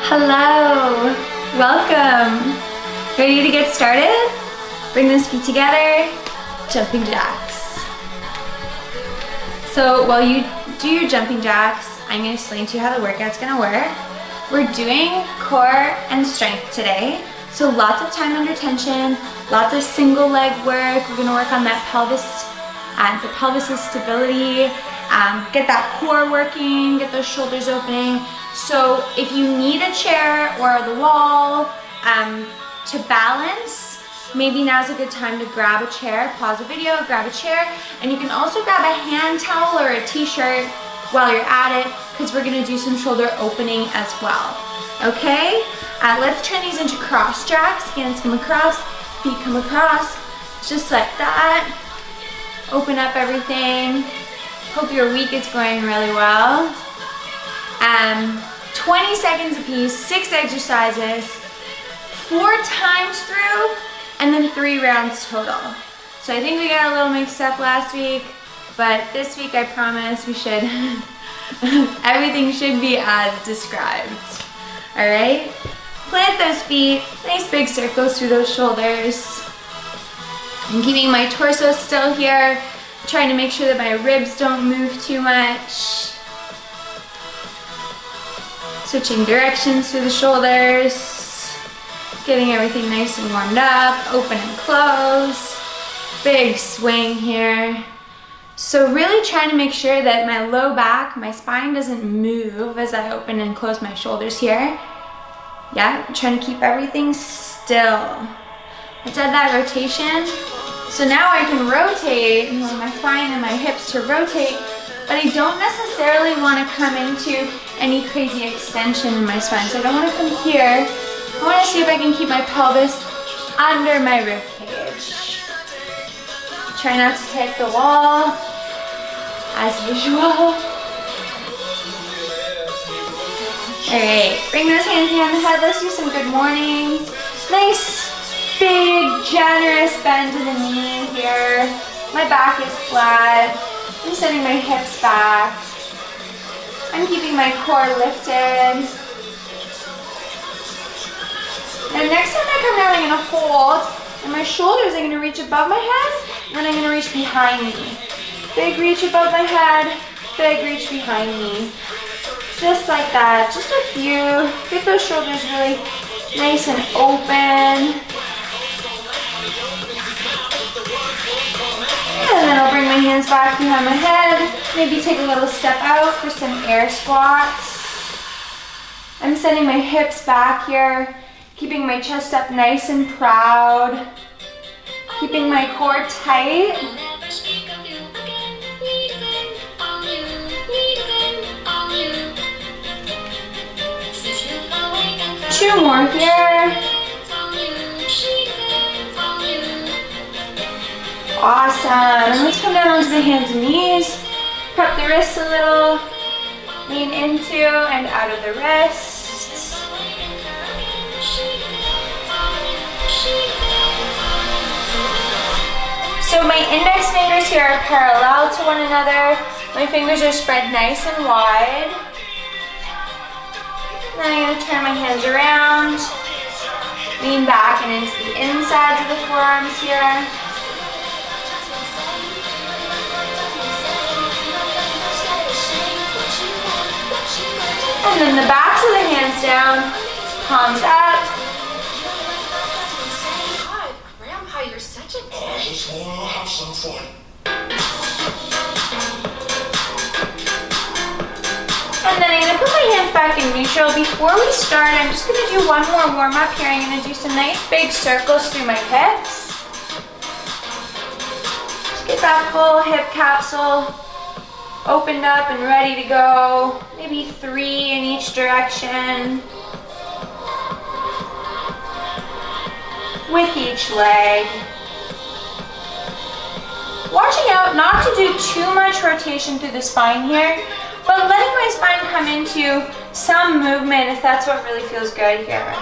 Hello, welcome. Ready to get started? Bring those feet together, jumping jacks. So while you do your jumping jacks, I'm gonna explain to you how the workout's gonna work. We're doing core and strength today. So lots of time under tension, lots of single leg work. We're gonna work on that pelvis, the pelvis's stability, get that core working, get those shoulders opening. So if you need a chair or the wall to balance, maybe now's a good time to grab a chair, pause the video, grab a chair, and you can also grab a hand towel or a t-shirt while you're at it, because we're gonna do some shoulder opening as well, okay? Let's turn these into cross jacks. Hands come across, feet come across, just like that. Open up everything. Hope your week is going really well. 20 seconds apiece, 6 exercises, 4 times through, and then 3 rounds total. So I think we got a little mixed up last week, but this week I promise we should, everything should be as described. All right? Plant those feet, nice big circles through those shoulders. I'm keeping my torso still here, trying to make sure that my ribs don't move too much. Switching directions through the shoulders, getting everything nice and warmed up, open and close, big swing here. So really trying to make sure that my low back, my spine doesn't move as I open and close my shoulders here. Yeah, I'm trying to keep everything still. Let's add that rotation. So now I can rotate, my spine and my hips to rotate, but I don't necessarily want to come into any crazy extension in my spine. So I don't want to come here. I want to see if I can keep my pelvis under my rib cage. Try not to hit the wall, as usual. All right, bring those hands behind the head. Let's do some good mornings. Nice, big, generous bend to the knee here. My back is flat. I'm sending my hips back. I'm keeping my core lifted. And next time I come down, I'm gonna hold, and my shoulders are gonna reach above my head, and then I'm gonna reach behind me. Big reach above my head, big reach behind me. Just like that, just a few. Get those shoulders really nice and open. And then I'll bring my hands back behind my head. Maybe take a little step out for some air squats. I'm sending my hips back here, keeping my chest up nice and proud. Keeping my core tight. 2 more here. Awesome. And let's come down onto the hands and knees. Prep the wrists a little. Lean into and out of the wrists. So my index fingers here are parallel to one another. My fingers are spread nice and wide. Then I'm going to turn my hands around. Lean back and into the insides of the forearms here. And then the backs of the hands down, palms up. God, Grandpa, you're such a kid. I just want to have some fun. And then I'm going to put my hands back in neutral. Before we start, I'm just going to do one more warm up here. I'm going to do some nice big circles through my hips. Just get that full hip capsule opened up and ready to go. Maybe 3 in each direction. With each leg. Watching out not to do too much rotation through the spine here, but letting my spine come into some movement if that's what really feels good here.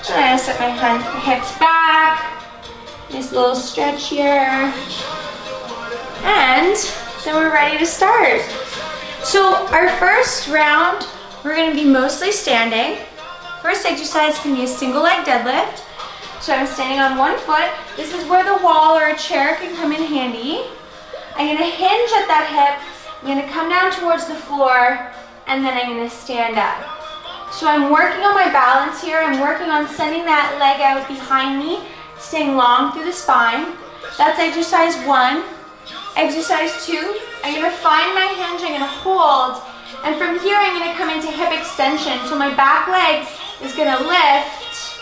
So I'm going to set my hips back. Nice little stretch here. And then we're ready to start. So our first round, We're gonna be mostly standing. First exercise is gonna be a single leg deadlift. So I'm standing on one foot. This is where the wall or a chair can come in handy. I'm gonna hinge at that hip. I'm gonna come down towards the floor, and then I'm gonna stand up. So I'm working on my balance here. I'm working on sending that leg out behind me, staying long through the spine. That's exercise 1. Exercise 2, I'm gonna find my hinge, I'm gonna hold, and from here I'm gonna come into hip extension. So my back leg is gonna lift.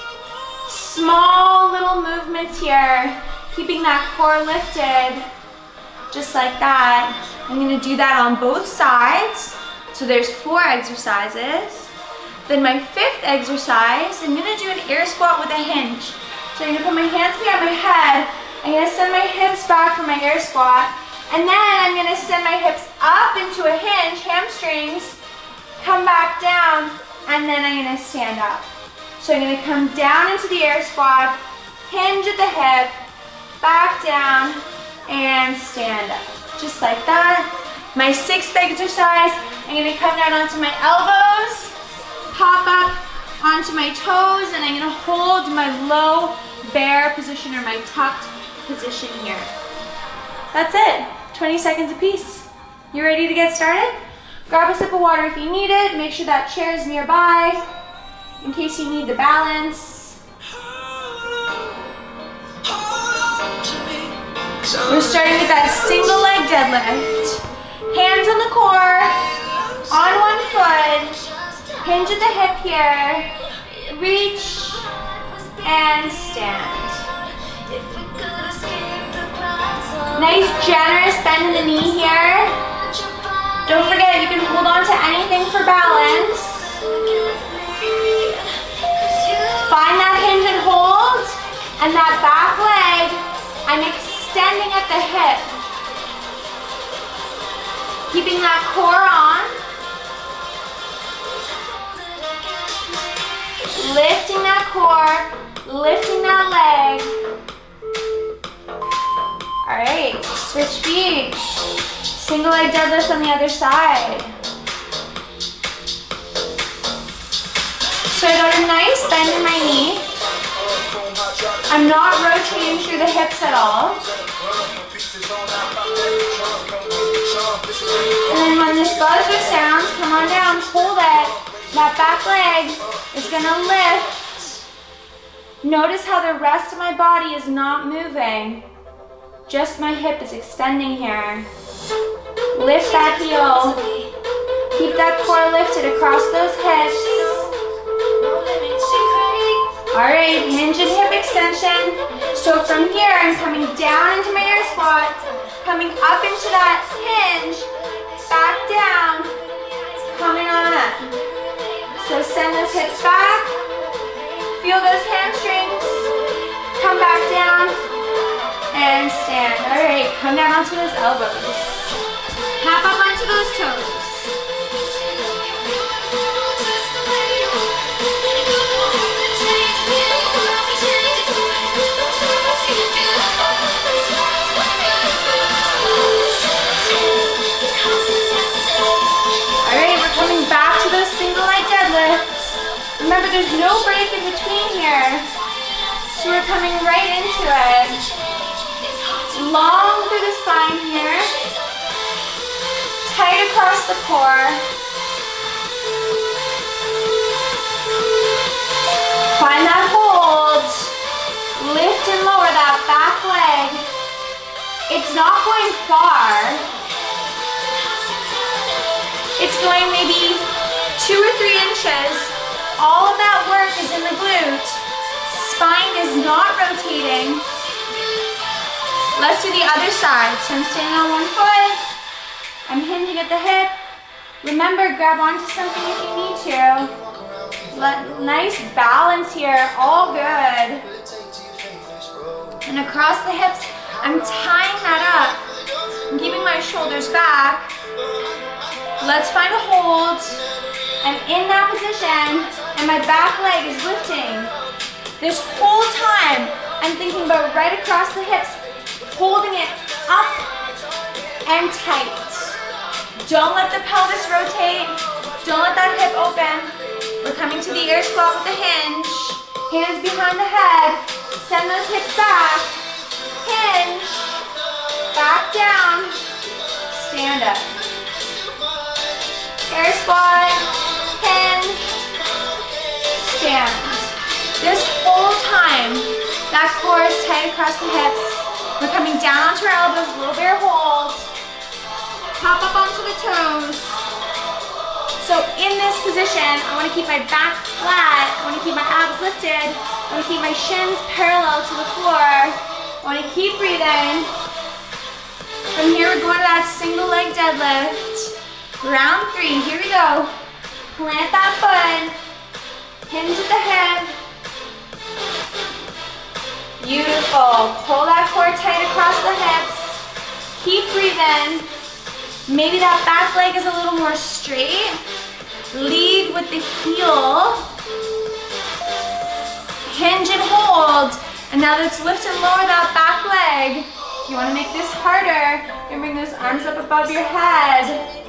Small little movements here, keeping that core lifted, just like that. I'm gonna do that on both sides. So there's 4 exercises. Then my 5th exercise, I'm gonna do an air squat with a hinge. So I'm gonna put my hands behind my head. I'm gonna send my hips back for my air squat. And then I'm gonna send my hips up into a hinge, hamstrings, come back down, and then I'm gonna stand up. So I'm gonna come down into the air squat, hinge at the hip, back down, and stand up. Just like that. My 6th exercise, I'm gonna come down onto my elbows, pop up onto my toes, and I'm gonna hold my low bear position or my tucked position here. That's it, 20 seconds apiece. You ready to get started? Grab a sip of water if you need it. Make sure that chair is nearby in case you need the balance. We're starting with that single leg deadlift. Hands on the core, on one foot, hinge at the hip here, reach, and stand. Nice generous bend in the knee here. Don't forget you can hold on to anything for balance. Find that hinge and hold, and that back leg, I'm extending at the hip. Keeping that core on. Lifting that core, lifting that leg. All right, switch feet. Single leg deadlift on the other side. So I got a nice bend in my knee. I'm not rotating through the hips at all. And then when this buzzer sounds, come on down, hold it. That back leg is gonna lift. Notice how the rest of my body is not moving. Just my hip is extending here. Lift that heel. Keep that core lifted across those hips. All right, hinge and hip extension. So from here, I'm coming down into my air squat, coming up into that hinge, back down, coming on up. So send those hips back, feel those hamstrings, come back down, and stand. All right, come down onto those elbows. Tap up onto those toes. All right, we're coming back to those single leg deadlifts. Remember, there's no break in between here. So we're coming right into it. Long through the spine here. Tight across the core. Find that hold. Lift and lower that back leg. It's not going far. It's going maybe 2 or 3 inches. All of that work is in the glute. Spine is not rotating. Let's do the other side. So I'm standing on one foot. I'm hinging at the hip. Remember, grab onto something if you need to. Nice balance here, all good. And across the hips, I'm tying that up. I'm keeping my shoulders back. Let's find a hold. I'm in that position, and my back leg is lifting. This whole time, I'm thinking about right across the hips, holding it up and tight. Don't let the pelvis rotate. Don't let that hip open. We're coming to the air squat with the hinge. Hands behind the head. Send those hips back. Hinge. Back down. Stand up. Air squat. Hinge. Stand. This whole time, that core is tight across the hips. We're coming down onto our elbows, little bear hold. Pop up onto the toes. So in this position, I want to keep my back flat. I want to keep my abs lifted. I want to keep my shins parallel to the floor. I want to keep breathing. From here, we're going to that single leg deadlift. Round 3, here we go. Plant that foot. Hinge at the hip. Beautiful. Pull that core tight across the hips. Keep breathing. Maybe that back leg is a little more straight. Lead with the heel. Hinge and hold. And now let's lift and lower that back leg. If you want to make this harder, you can bring those arms up above your head.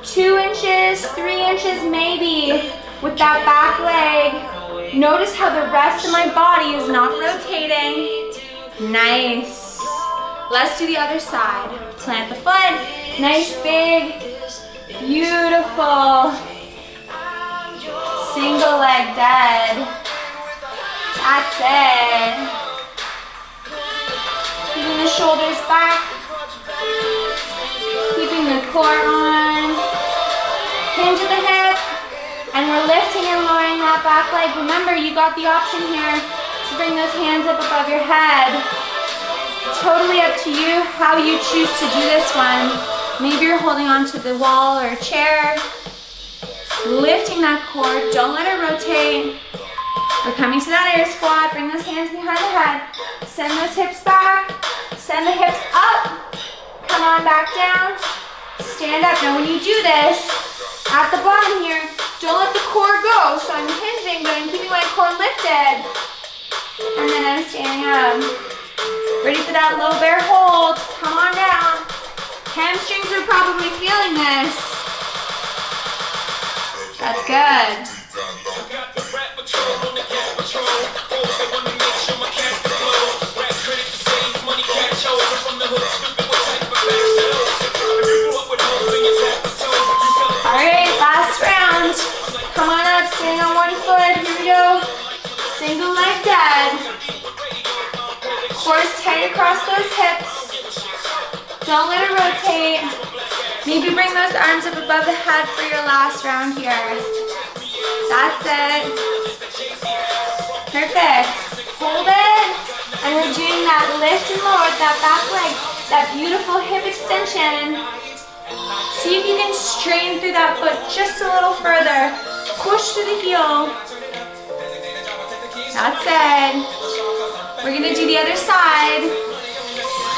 2 inches, 3 inches maybe with that back leg. Notice how the rest of my body is not rotating. Nice. Let's do the other side. Plant the foot. Nice, big, beautiful. Single leg dead. That's it. Keeping the shoulders back. Keeping the core on. Hinge at the hip. And we're lifting and lowering that back leg. Remember, you got the option here to bring those hands up above your head. Totally up to you how you choose to do this one. Maybe you're holding onto the wall or a chair. Lifting that core, don't let it rotate. We're coming to that air squat. Bring those hands behind the head. Send those hips back. Send the hips up. Come on back down. Stand up. Now when you do this, at the bottom here, don't let the core go. So I'm hinging, but I'm keeping my core lifted. And then I'm standing up. Ready for that low bear hold. Come on down. Hamstrings are probably feeling this. That's good. All right, last round. Come on up, standing on one foot. Here we go. Single leg dead. Core tight across those hips. Don't let it rotate. Maybe bring those arms up above the head for your last round here. That's it. Perfect. Hold it. And we're doing that lift and lower, that back leg, that beautiful hip extension. See if you can straighten through that foot just a little further. Push through the heel. That's it. We're gonna do the other side.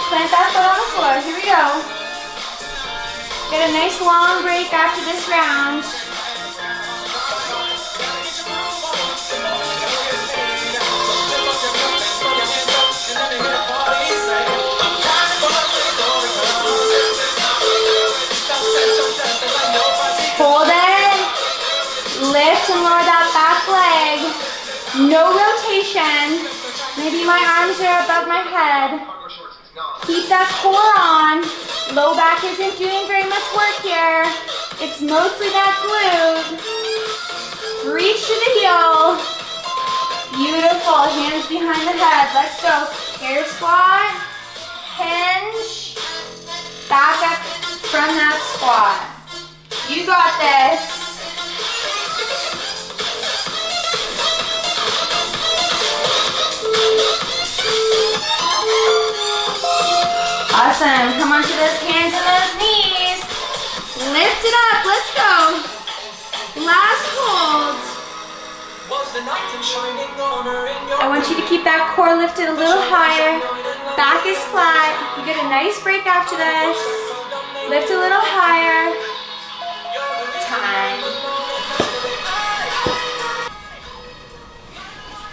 Plant that foot on the floor. Here we go. Get a nice long break after this round. Hold it. Lift and lower that back leg. No rotation. Maybe my arms are above my head. Keep that core on. Low back isn't doing very much work here. It's mostly that glute. Reach to the heel. Beautiful. Hands behind the head. Let's go. Air squat. Hinge. Back up from that squat. You got this. Awesome. Come onto those hands and those knees. Lift it up. Let's go. Last hold. I want you to keep that core lifted a little higher. Back is flat. You get a nice break after this. Lift a little higher. Time.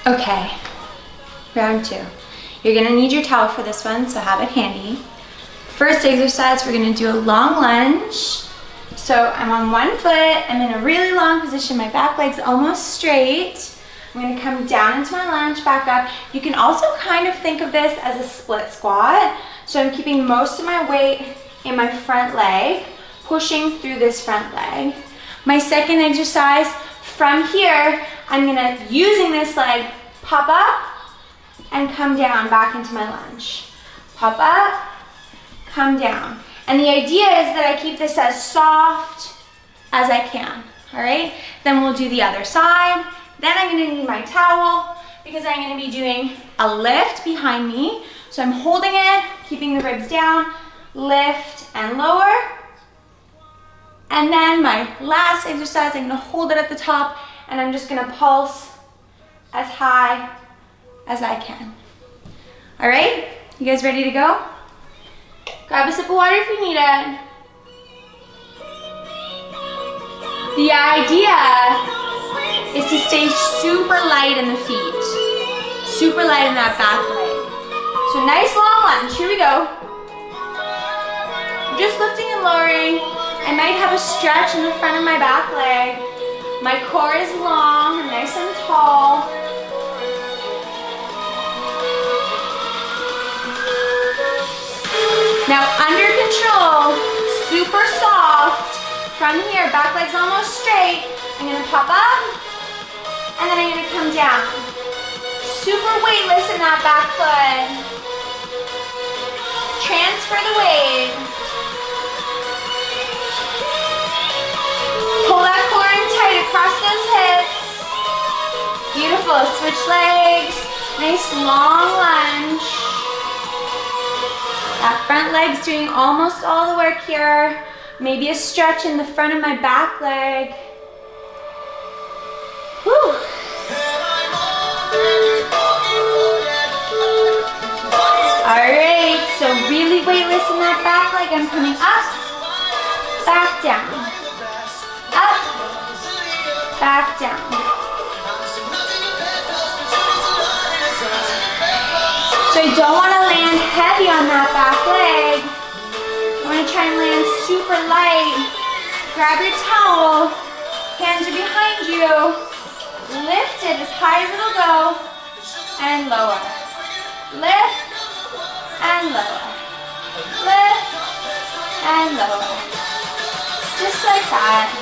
Okay. Round 2. You're gonna need your towel for this one, so have it handy. First exercise, we're gonna do a long lunge. So I'm on one foot, I'm in a really long position, my back leg's almost straight. I'm gonna come down into my lunge, back up. You can also kind of think of this as a split squat. So I'm keeping most of my weight in my front leg, pushing through this front leg. My second exercise, from here, I'm using this leg, pop up and come down back into my lunge. Pop up, come down. And the idea is that I keep this as soft as I can, all right? Then we'll do the other side. Then I'm gonna need my towel because I'm gonna be doing a lift behind me. So I'm holding it, keeping the ribs down, lift and lower. And then my last exercise, I'm gonna hold it at the top and I'm just gonna pulse as high as I can. All right, you guys ready to go? Grab a sip of water if you need it. The idea is to stay super light in the feet, super light in that back leg. So nice long lunge, here we go. Just lifting and lowering. I might have a stretch in the front of my back leg. My core is long and nice and tall. Now under control, super soft. From here, back leg's almost straight. I'm gonna pop up, and then I'm gonna come down. Super weightless in that back foot. Transfer the weight. Pull that core in tight across those hips. Beautiful, switch legs. Nice long lunge. That front leg's doing almost all the work here. Maybe a stretch in the front of my back leg. Whew. All right, so really weightless in that back leg. I'm coming up, back down, up, back down. So I don't want to land heavy on that back leg. I want to try and land super light. Grab your towel, hands are behind you. Lift it as high as it'll go, and lower. Lift, and lower. Lift, and lower. Just like that.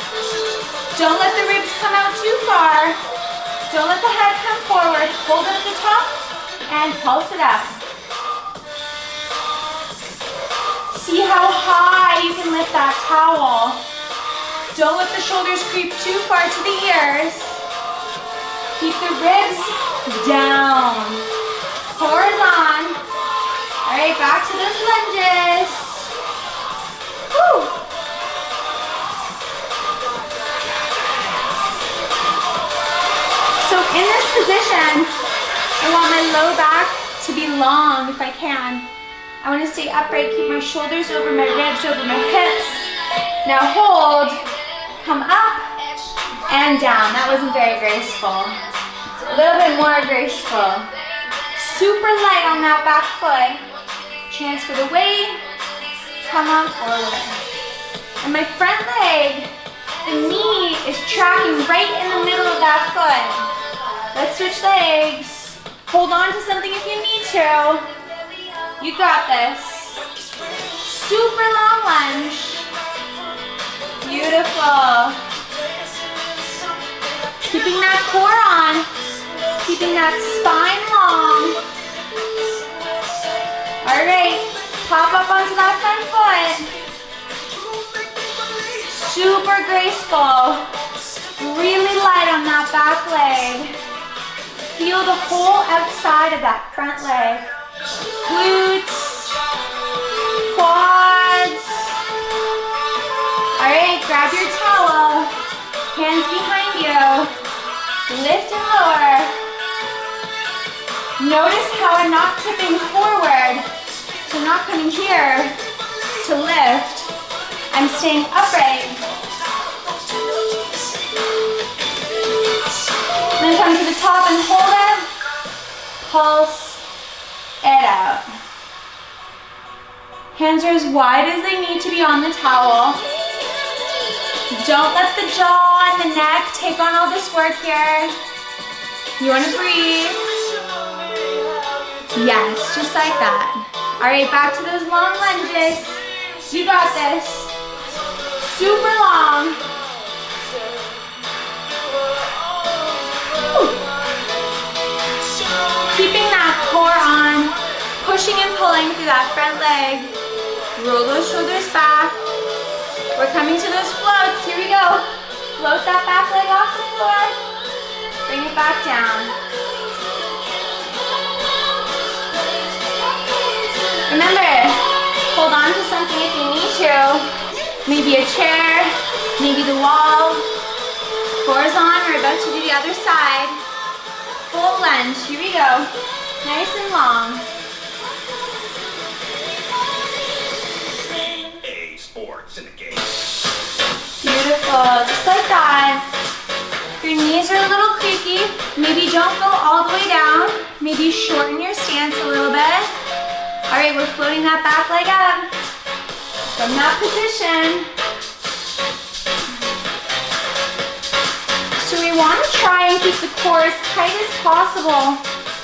Don't let the ribs come out too far. Don't let the head come forward. Hold it at the top, and pulse it up. See how high you can lift that towel. Don't let the shoulders creep too far to the ears. Keep the ribs down. Core is on. All right, back to those lunges. Woo. So in this position, I want my low back to be long if I can. I want to stay upright, keep my shoulders over my ribs, over my hips. Now hold, come up and down. That wasn't very graceful. A little bit more graceful. Super light on that back foot. Transfer the weight, come on forward. And my front leg, the knee is tracking right in the middle of that foot. Let's switch legs. Hold on to something if you need to. You got this. Super long lunge. Beautiful. Keeping that core on. Keeping that spine long. All right. Pop up onto that front foot. Super graceful. Really light on that back leg. Feel the whole outside of that front leg. Glutes, quads. All right, grab your towel, hands behind you, lift and lower. Notice how I'm not tipping forward, so I'm not coming here to lift. I'm staying upright. Then come to the top and hold it, pulse it out. Hands are as wide as they need to be on the towel. Don't let the jaw and the neck take on all this work here. You want to breathe. Yes, just like that. All right, back to those long lunges. You got this. Super long. Woo. Keeping that core on, pushing and pulling through that front leg. Roll those shoulders back. We're coming to those floats. Here we go. Float that back leg off the floor. Bring it back down. Remember, hold on to something if you need to. Maybe a chair, maybe the wall. Core's on, we're about to do the other side. Full lunge, here we go. Nice and long. Beautiful, just like that. If your knees are a little creaky, maybe don't go all the way down. Maybe shorten your stance a little bit. All right, we're floating that back leg up from that position. So we want to try and keep the core as tight as possible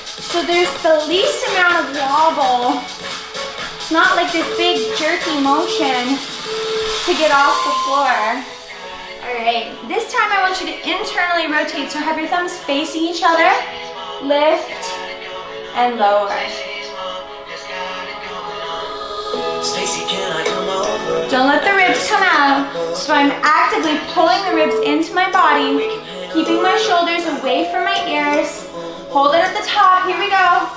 so there's the least amount of wobble. It's not like this big jerky motion to get off the floor. All right, this time I want you to internally rotate, so have your thumbs facing each other. Lift and lower. Don't let the ribs come out. So I'm actively pulling the ribs into my body, keeping my shoulders away from my ears. Hold it at the top. Here we go.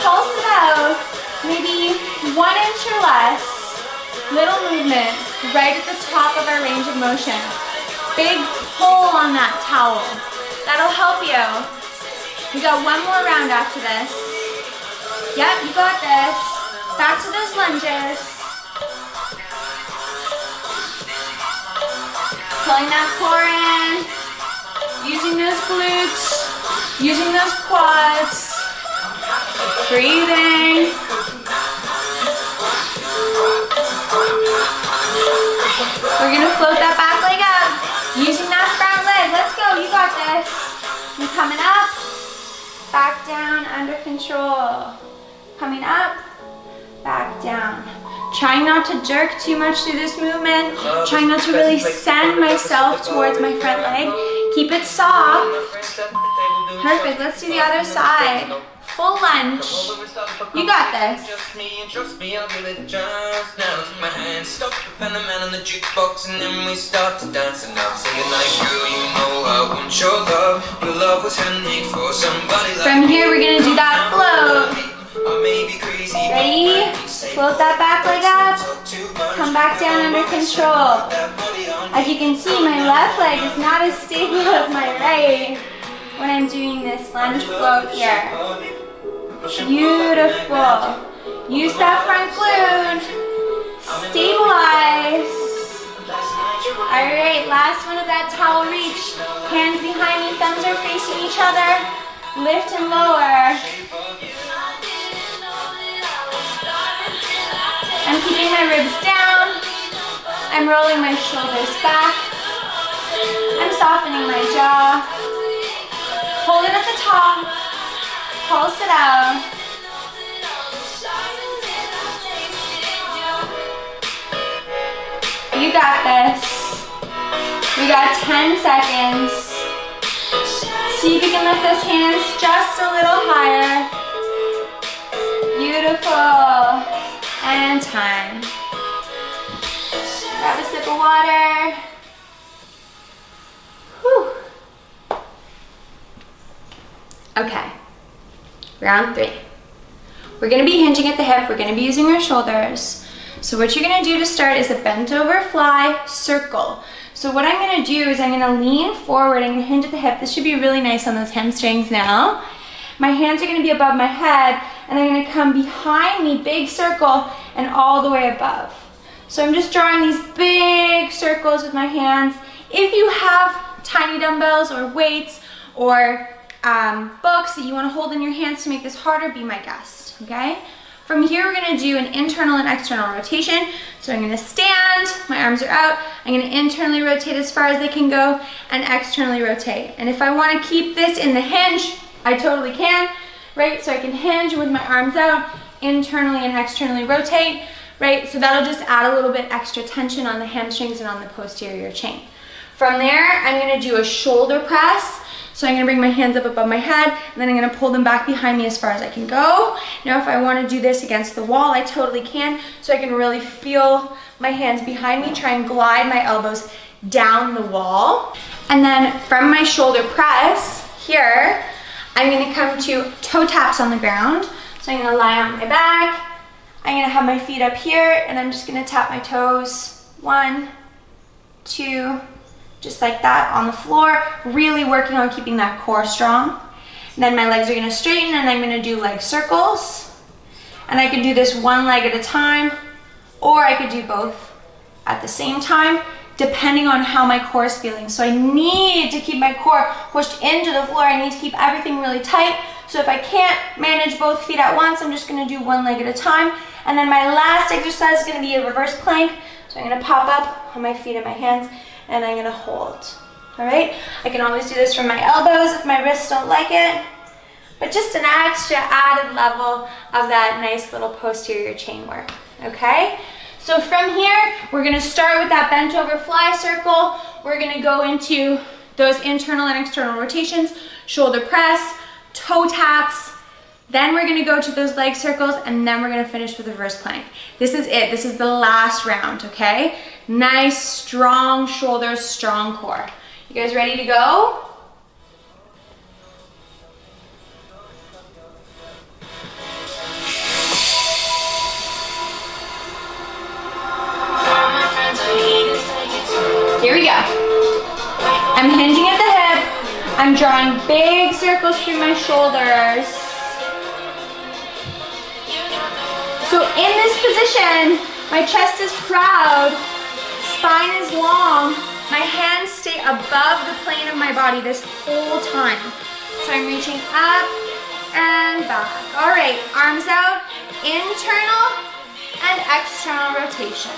Pulse it out. Maybe 1 inch or less. Little movement right at the top of our range of motion. Big pull on that towel. That'll help you. We got one more round after this. Yep, you got this. Back to those lunges. Pulling that core in. Using those glutes. Using those quads. Breathing. We're gonna float that back leg up. Using that front leg. Let's go, you got this. And coming up. Back down, under control. Coming up. Back down. Trying not to jerk too much through this movement. Trying not to really send myself towards my front leg. Keep it soft. Perfect, let's do the other side. Full lunge. You got this. From here, we're gonna do that float. Ready? Float that back leg up. Come back down under control. As you can see, my left leg is not as stable as my right when I'm doing this lunge float here. Beautiful. Use that front glute. Stabilize. All right, last one of that towel reach. Hands behind me, thumbs are facing each other. Lift and lower. I'm keeping my ribs down. I'm rolling my shoulders back. I'm softening my jaw. Hold it at the top. Pulse it out. You got this. We got 10 seconds. See if you can lift those hands just a little higher. Beautiful. And time. Grab a sip of water. Whew. Okay, round 3. We're gonna be hinging at the hip. We're gonna be using our shoulders. So what you're gonna do to start is a bent over fly circle. So what I'm gonna do is I'm gonna lean forward. I'm gonna hinge at the hip. This should be really nice on those hamstrings now. My hands are gonna be above my head, and I'm gonna come behind me, big circle, and all the way above. So I'm just drawing these big circles with my hands. If you have tiny dumbbells or weights or books that you want to hold in your hands to make this harder, be my guest, okay? From here, we're gonna do an internal and external rotation. So I'm gonna stand, my arms are out, I'm gonna internally rotate as far as they can go and externally rotate. And if I wanna keep this in the hinge, I totally can, right? So I can hinge with my arms out, internally and externally rotate, right? So that'll just add a little bit extra tension on the hamstrings and on the posterior chain. From there, I'm gonna do a shoulder press. So I'm gonna bring my hands up above my head, and then I'm gonna pull them back behind me as far as I can go. Now, if I wanna do this against the wall, I totally can. So I can really feel my hands behind me, try and glide my elbows down the wall. And then from my shoulder press here, I'm gonna come to toe taps on the ground. So I'm gonna lie on my back. I'm gonna have my feet up here, and I'm just gonna tap my toes. 1, 2, just like that on the floor, really working on keeping that core strong. And then my legs are gonna straighten, and I'm gonna do leg circles. And I can do this one leg at a time, or I could do both at the same time, depending on how my core is feeling. So I need to keep my core pushed into the floor. I need to keep everything really tight. So if I can't manage both feet at once, I'm just gonna do one leg at a time. And then my last exercise is gonna be a reverse plank. So I'm gonna pop up on my feet and my hands, and I'm gonna hold, all right? I can always do this from my elbows if my wrists don't like it, but just an extra added level of that nice little posterior chain work, okay? So from here, we're gonna start with that bent over fly circle. We're gonna go into those internal and external rotations, shoulder press, toe taps, then we're gonna go to those leg circles, and then we're gonna finish with the reverse plank. This is it, this is the last round, okay? Nice, strong shoulders, strong core. You guys ready to go? Here we go. I'm hinging at the hip. I'm drawing big circles through my shoulders. So in this position, my chest is proud, spine is long, my hands stay above the plane of my body this whole time. So I'm reaching up and back. All right, arms out, internal and external rotation.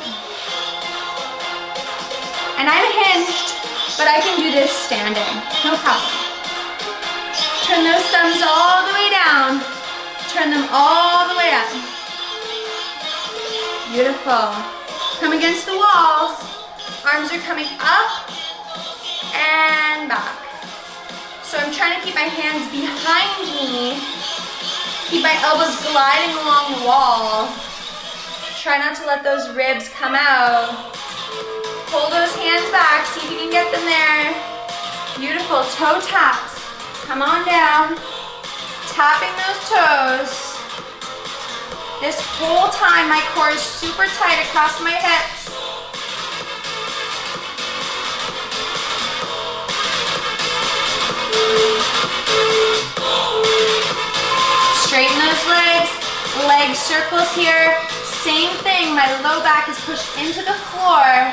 And I'm hinged, but I can do this standing, no problem. Turn those thumbs all the way down, turn them all the way up. Beautiful. Come against the walls. Arms are coming up and back. So I'm trying to keep my hands behind me. Keep my elbows gliding along the wall. Try not to let those ribs come out. Pull those hands back, see if you can get them there. Beautiful, toe taps. Come on down. Tapping those toes. This whole time, my core is super tight across my hips. Straighten those legs, leg circles here. Same thing, my low back is pushed into the floor.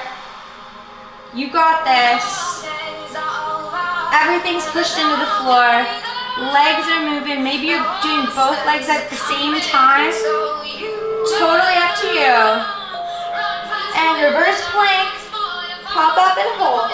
You got this. Everything's pushed into the floor. Legs are moving. Maybe you're doing both legs at the same time. Totally up to you. And reverse plank. Pop up and hold.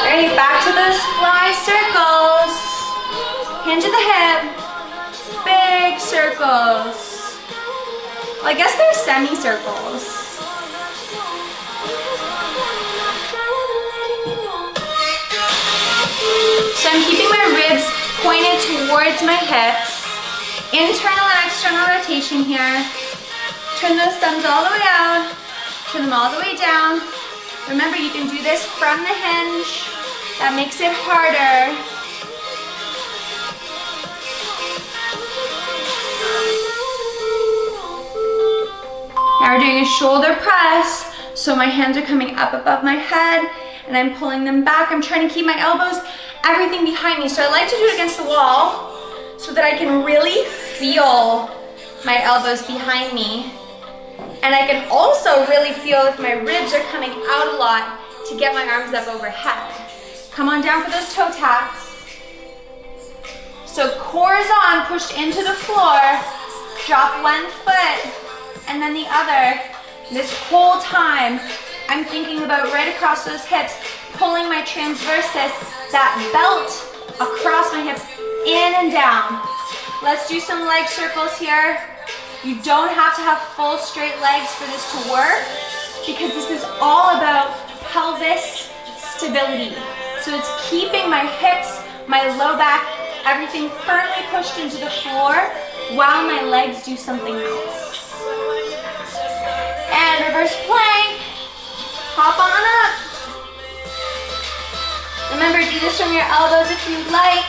Alright, back to those fly circles. Hinge at the hip. Big circles. Well, I guess they're semicircles. So I'm keeping my ribs pointed towards my hips. Internal and external rotation here. Turn those thumbs all the way out. Turn them all the way down. Remember, you can do this from the hinge. That makes it harder. Now we're doing a shoulder press. So my hands are coming up above my head and I'm pulling them back. I'm trying to keep my elbows, everything behind me. So I like to do it against the wall so that I can really feel my elbows behind me. And I can also really feel if my ribs are coming out a lot to get my arms up overhead. Come on down for those toe taps. So core is on, pushed into the floor. Drop one foot and then the other. This whole time, I'm thinking about right across those hips, pulling my transversus, that belt across my hips, in and down. Let's do some leg circles here. You don't have to have full straight legs for this to work because this is all about pelvis stability. So it's keeping my hips, my low back, everything firmly pushed into the floor while my legs do something else. And reverse plank. Hop on up. Remember, do this from your elbows if you'd like.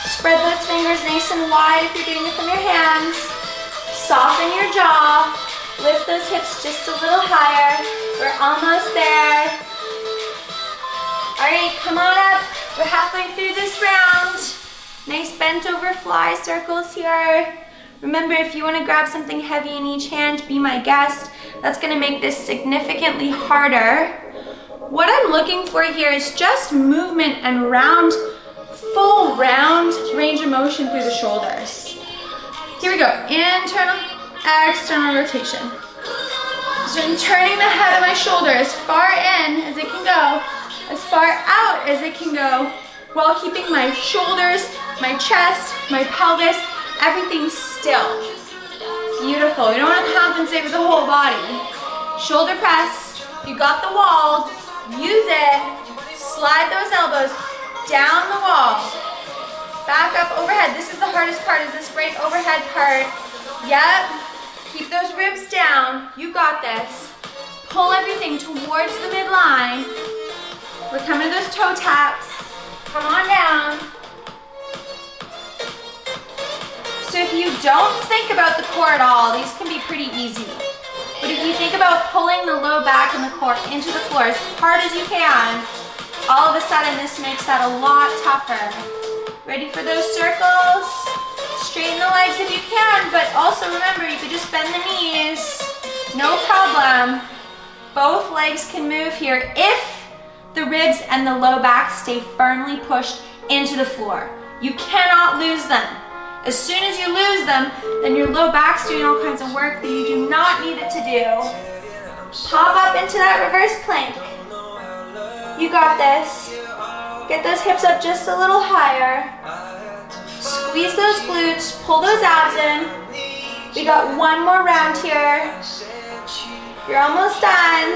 Spread those fingers nice and wide if you're doing it from your hands. Soften your jaw. Lift those hips just a little higher. We're almost there. All right, come on up. We're halfway through this round. Nice bent over fly circles here. Remember, if you want to grab something heavy in each hand, be my guest. That's going to make this significantly harder. What I'm looking for here is just movement and round, full round range of motion through the shoulders. Here we go. Internal, external rotation. So I'm turning the head of my shoulder as far in as it can go, as far out as it can go, while keeping my shoulders, my chest, my pelvis, everything still. Beautiful. You don't want to compensate with the whole body. Shoulder press. You got the wall. Use it. Slide those elbows down the wall. Back up overhead. This is the hardest part, is this great overhead part. Yep. Keep those ribs down. You got this. Pull everything towards the midline. We're coming to those toe taps. Come on down. So if you don't think about the core at all, these can be pretty easy. But if you think about pulling the low back and the core into the floor as hard as you can, all of a sudden this makes that a lot tougher. Ready for those circles? Straighten the legs if you can, but also remember, you could just bend the knees. No problem. Both legs can move here if the ribs and the low back stay firmly pushed into the floor. You cannot lose them. As soon as you lose them, then your low back's doing all kinds of work that you do not need it to do. Pop up into that reverse plank. You got this. Get those hips up just a little higher. Squeeze those glutes, pull those abs in. We got one more round here. You're almost done.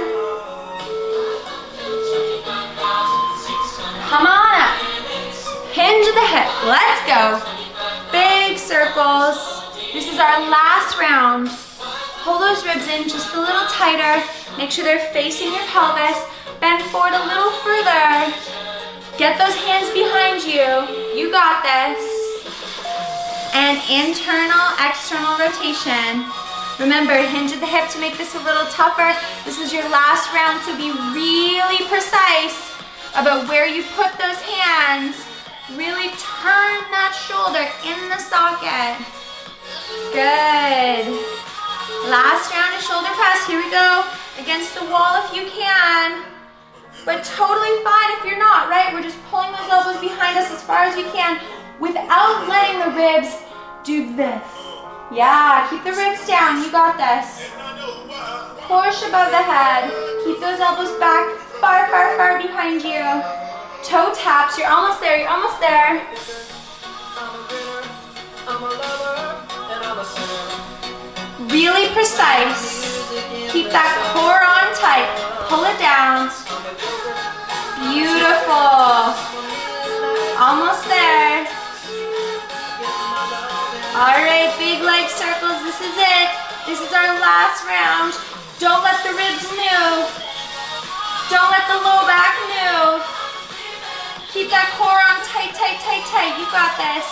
Come on up. Hinge the hip. Let's go. Big circles. This is our last round. Pull those ribs in just a little tighter. Make sure they're facing your pelvis. Bend forward a little further. Get those hands behind you. You got this. And internal, external rotation. Remember, hinge at the hip to make this a little tougher. This is your last round, so be really precise about where you put those hands. Really turn that shoulder in the socket. Good. Last round of shoulder press. Here we go. Against the wall if you can. But totally fine if you're not, right? We're just pulling those elbows behind us as far as we can without letting the ribs do this. Yeah, keep the ribs down. You got this. Push above the head. Keep those elbows back far, far, far behind you. Toe taps, you're almost there, you're almost there. Really precise. Keep that core on tight. Pull it down. Beautiful. Almost there. All right, big leg circles, this is it. This is our last round. Don't let the ribs move. Don't let the low back move. Keep that core on tight, tight, tight, tight. You got this.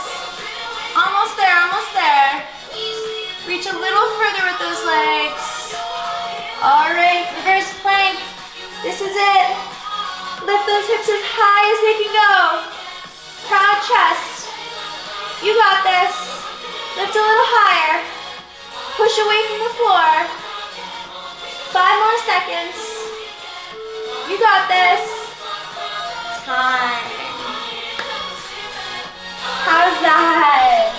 Almost there, almost there. Reach a little further with those legs. All right, reverse plank. This is it. Lift those hips as high as they can go. Proud chest. You got this. Lift a little higher. Push away from the floor. 5 more seconds. You got this. Time. How's that?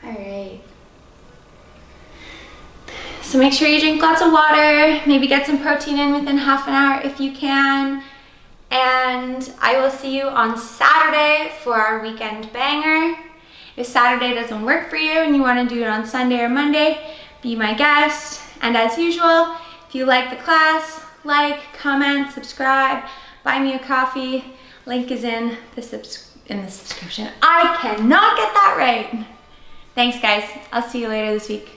All right. So make sure you drink lots of water, maybe get some protein in within half an hour if you can. And I will see you on Saturday for our weekend banger. If Saturday doesn't work for you and you want to do it on Sunday or Monday, be my guest. And as usual, if you like the class, like, comment, subscribe, buy me a coffee. Link is in the subscription. I cannot get that right. Thanks guys. I'll see you later this week.